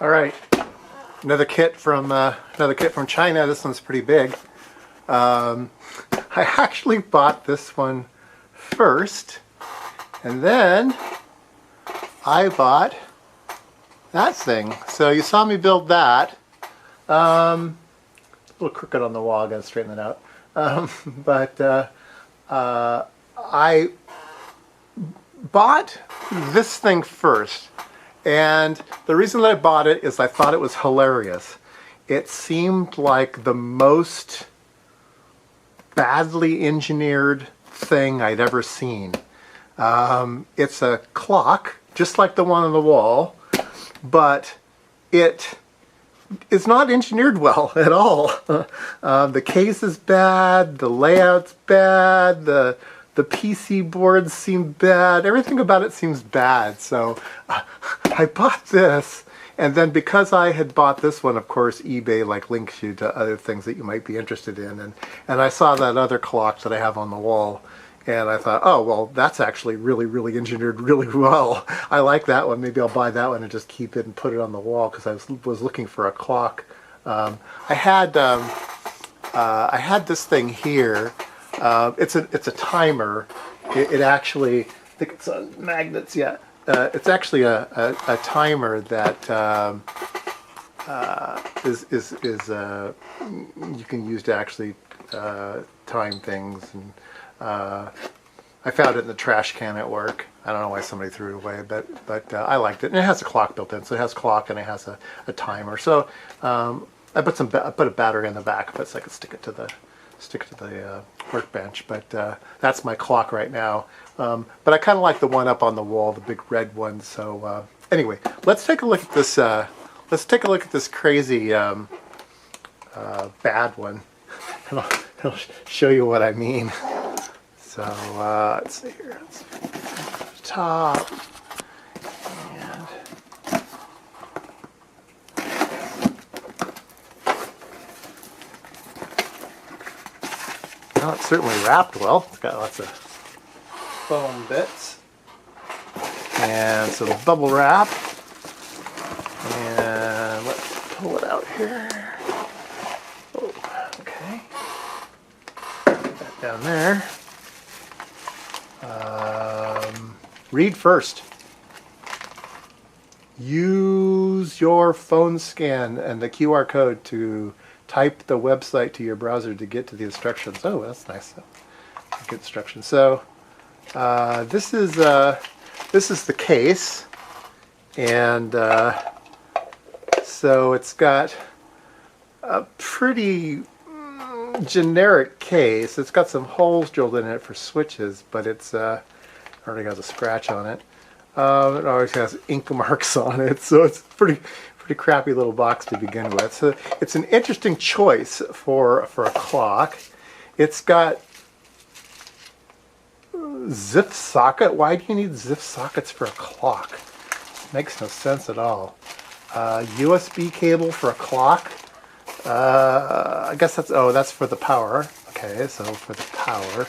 All right, another kit from China. This one's pretty big. I actually bought this one first, and then I bought that thing. So you saw me build that. A little crooked on the wall. I gotta straighten that out. I bought this thing first. And the reason that I bought it is I thought it was hilarious. It seemed like the most badly engineered thing I'd ever seen. It's a clock, just like the one on the wall, but it is not engineered well at all. The case is bad, the layout's bad, the PC boards seem bad. Everything about it seems bad. So I bought this, and then because I had bought this one, of course, eBay links you to other things that you might be interested in, and I saw that other clock that I have on the wall, and I thought, oh well, that's actually really engineered really well. I like that one. Maybe I'll buy that one and just keep it and put it on the wall, because I was looking for a clock. I had this thing here. It's a timer. It actually, I think it's on magnets. Yeah, it's actually a timer that is you can use to actually time things. And I found it in the trash can at work. I don't know why somebody threw it away, but I liked it. And it has a clock built in, so it has a clock and it has a timer. So I put a battery in the back of it so I could stick it to the workbench. But that's my clock right now. But I kind of like the one up on the wall, the big red one. So anyway, let's take a look at this. Let's take a look at this crazy bad one, and I'll show you what I mean. So let's see here. Let's see. Top. And well, it's certainly wrapped well. It's got lots of foam bits and some bubble wrap. And let's pull it out here. Oh, okay. Put that down there. Read first. Use your phone scan and the QR code to type the website to your browser to get to the instructions. Oh, that's nice. Good instructions. So this is the case, and so it's got a pretty generic case. It's got some holes drilled in it for switches, but it's already has a scratch on it. It always has ink marks on it, so it's pretty crappy little box to begin with. So it's an interesting choice for a clock. It's got zip socket. Why do you need zip sockets for a clock? It makes no sense at all. USB cable for a clock. I guess that's for the power. Okay, so for the power.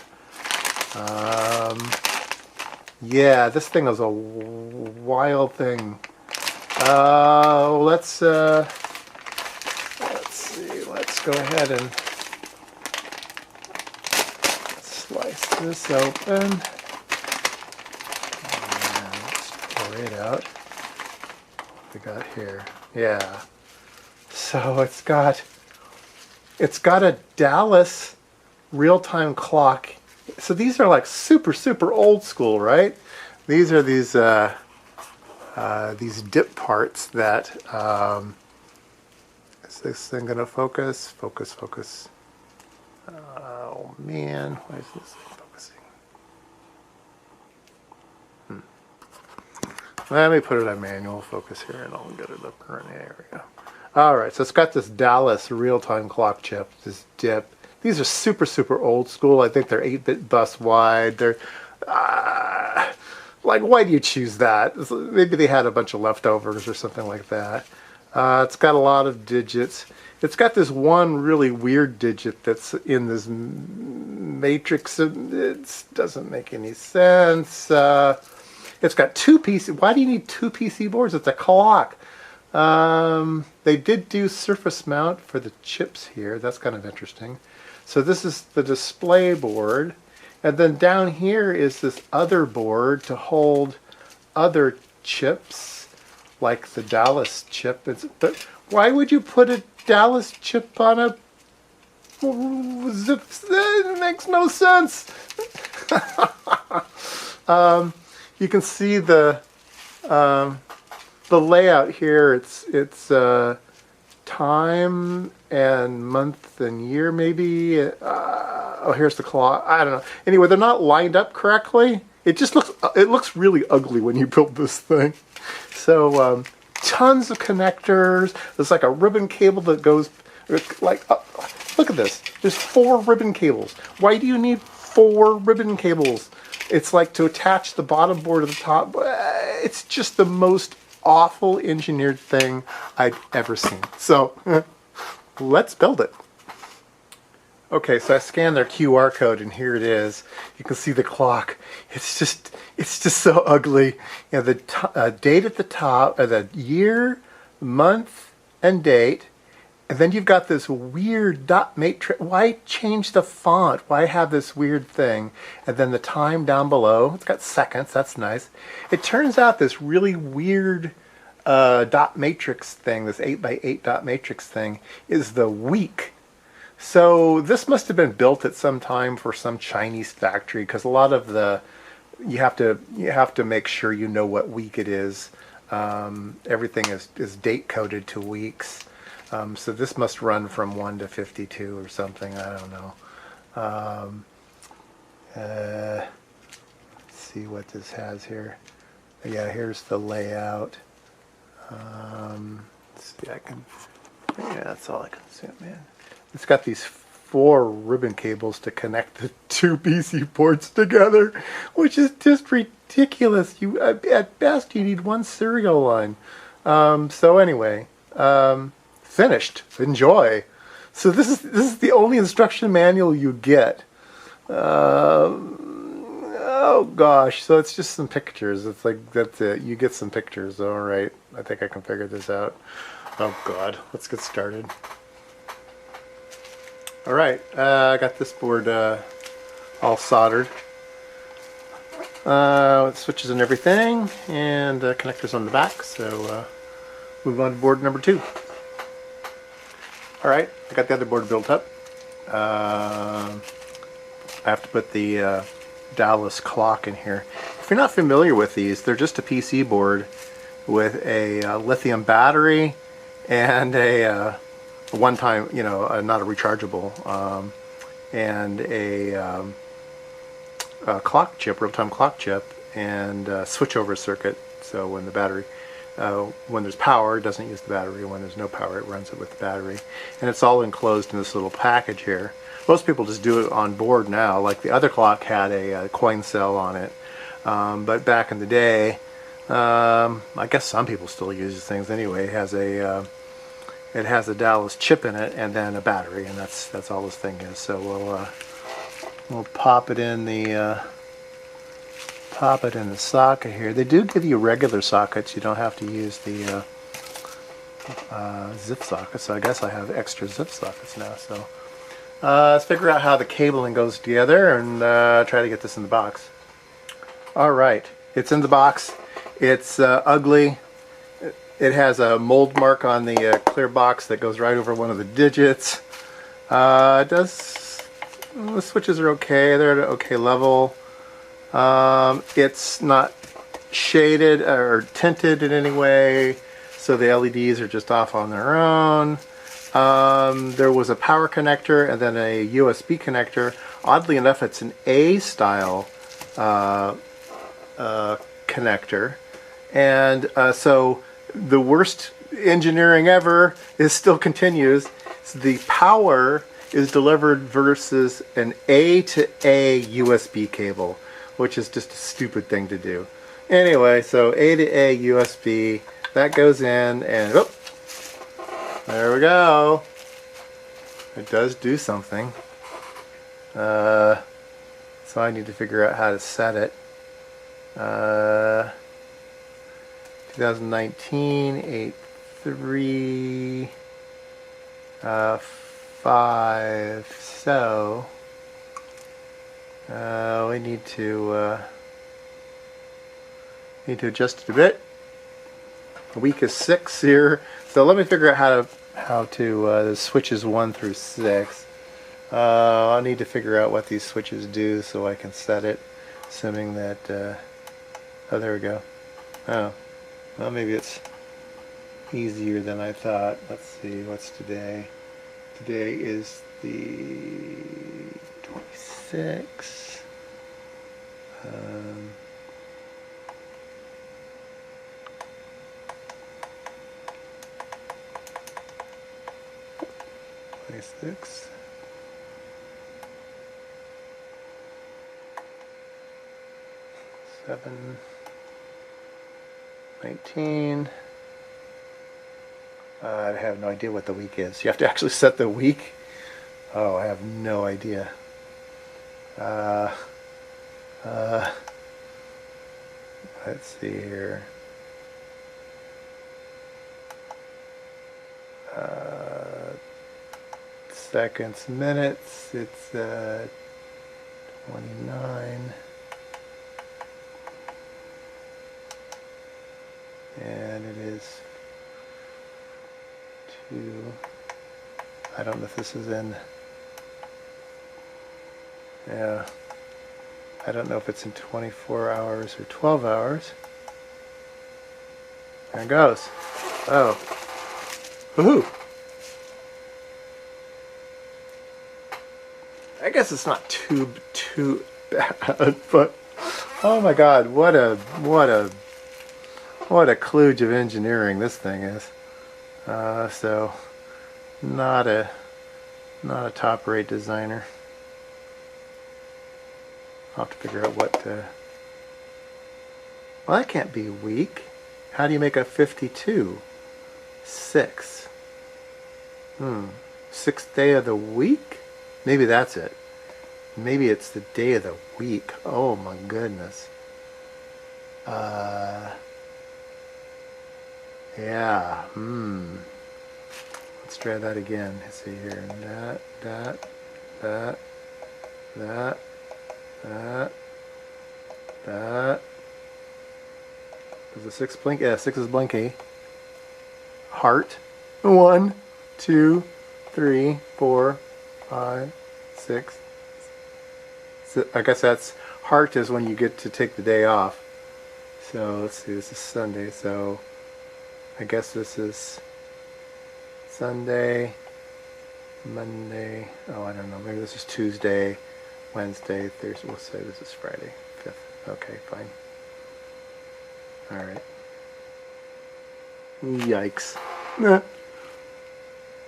Yeah, this thing is a wild thing. Let's see. Let's go ahead and slice this open. And let's pour it out. What we got here? Yeah. So it's got a Dallas real-time clock. So these are like super old school, right? These are these dip parts that is this thing gonna focus? Focus. Oh man, why is this thing focusing? Let me put it on manual focus here, and I'll get it up. There we go. All right, so it's got this Dallas real-time clock chip, this dip. These are super old school. I think they're 8-bit bus wide. They're why do you choose that? Maybe they had a bunch of leftovers or something like that. It's got a lot of digits. It's got this one really weird digit that's in this matrix. It doesn't make any sense. It's got two PC. Why do you need two PC boards? It's a clock. They did do surface mount for the chips here. That's kind of interesting. So this is the display board. And then down here is this other board to hold other chips, like the Dallas chip. But why would you put a Dallas chip on a zip? It makes no sense. You can see the layout here. It's time and month and year, maybe. Oh, here's the clock. I don't know. Anyway, they're not lined up correctly. It just looks really ugly when you build this thing. So tons of connectors. There's like a ribbon cable that goes like. Look at this. There's 4 ribbon cables. Why do you need 4 ribbon cables? It's like to attach the bottom board to the top. It's just the most awful engineered thing I've ever seen. So let's build it. Okay, so I scanned their QR code and here it is. You can see the clock. It's just so ugly. You know, the date at the top, the year, month, and date. And then you've got this weird dot matrix. Why change the font? Why have this weird thing? And then the time down below. It's got seconds. That's nice. It turns out this really weird dot matrix thing, this 8x8 dot matrix thing, is the week. So this must have been built at some time for some Chinese factory, because a lot of the you have to make sure you know what week it is. Everything is date coded to weeks. So this must run from 1 to 52 or something. I don't know. Let's see what this has here. Yeah, here's the layout. Let's see, yeah, that's all I can see, man. It's got these 4 ribbon cables to connect the 2 PC ports together, which is just ridiculous. At best, you need 1 serial line. So anyway, finished. Enjoy. So this is the only instruction manual you get. Oh gosh, so it's just some pictures. It's like, that's it. You get some pictures. All right, I think I can figure this out. Oh god, let's get started. All right, I got this board all soldered. With switches and everything, and connectors on the back. So move on to board number 2. All right, I got the other board built up. I have to put the Dallas clock in here. If you're not familiar with these, they're just a PC board with a lithium battery and a one-time, you know, not a rechargeable, and a clock chip, real-time clock chip, and a switchover circuit. So when the battery, when there's power, it doesn't use the battery. When there's no power, it runs it with the battery. And it's all enclosed in this little package here. Most people just do it on board now. Like the other clock had a coin cell on it. But back in the day, I guess some people still use these things anyway. It has a Dallas chip in it and then a battery, and that's all this thing is. So we'll pop it in the socket here. They do give you regular sockets. You don't have to use the zip sockets. So I guess I have extra zip sockets now. So let's figure out how the cabling goes together and try to get this in the box. All right, it's in the box. It's ugly. It has a mold mark on the clear box that goes right over one of the digits. The switches are okay. They're at an okay level. It's not shaded or tinted in any way, so the LEDs are just off on their own. There was a power connector and then a USB connector. Oddly enough, it's an A-style connector. And so the worst engineering ever still continues. So the power is delivered versus an A to A USB cable, which is just a stupid thing to do. Anyway, so A to A USB, that goes in, and oh, there we go. It does do something. So I need to figure out how to set it. 2019 8 3, 5. So we need to adjust it a bit. The week is 6 here, so let me figure out how to the switches 1 through 6. I'll need to figure out what these switches do so I can set it, assuming that oh, there we go. Oh, well, maybe it's easier than I thought. Let's see, what's today? Today is the 26th. 26. Seven, 19. I have no idea what the week is. You have to actually set the week. Oh, I have no idea. Let's see here. Seconds, minutes. It's 29. And it is 2. I don't know if this is in. Yeah. I don't know if it's in 24 hours or 12 hours. There it goes. Oh. Woohoo! I guess it's not too bad, but oh my God, what a kludge of engineering this thing is. So not a top-rate designer. I'll have to figure out what. Well, that can't be weak. How do you make a 52? 6. 6th day of the week? Maybe that's it. Maybe it's the day of the week. Oh my goodness. Yeah. Let's try that again. Let's see here. That. Does the 6 blink? Yeah, 6 is blinky. Heart. 1, 2, 3, 4, 5, 6. So I guess that's heart is when you get to take the day off. So let's see, this is Sunday, so I guess this is Sunday, Monday, oh I don't know, maybe this is Tuesday, Wednesday, Thursday, we'll say this is Friday, 5th. Okay, fine. Alright. Yikes.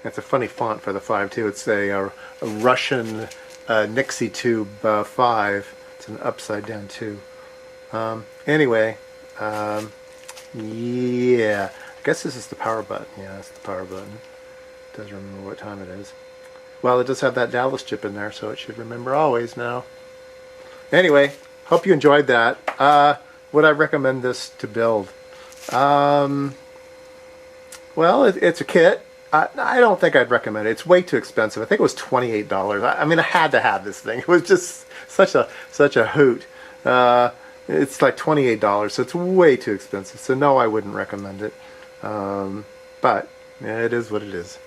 That's a funny font for the 5 too. It's a Russian Nixie tube 5. It's an upside down 2. Anyway, yeah. I guess this is the power button. Yeah, that's the power button. It doesn't remember what time it is. Well, it does have that Dallas chip in there, so it should remember always now. Anyway, hope you enjoyed that. Would I recommend this to build? Well, it's a kit. I don't think I'd recommend it. It's way too expensive. I think it was $28. I mean, I had to have this thing. It was just such a hoot. It's like $28, so it's way too expensive. So no, I wouldn't recommend it. But yeah, it is what it is.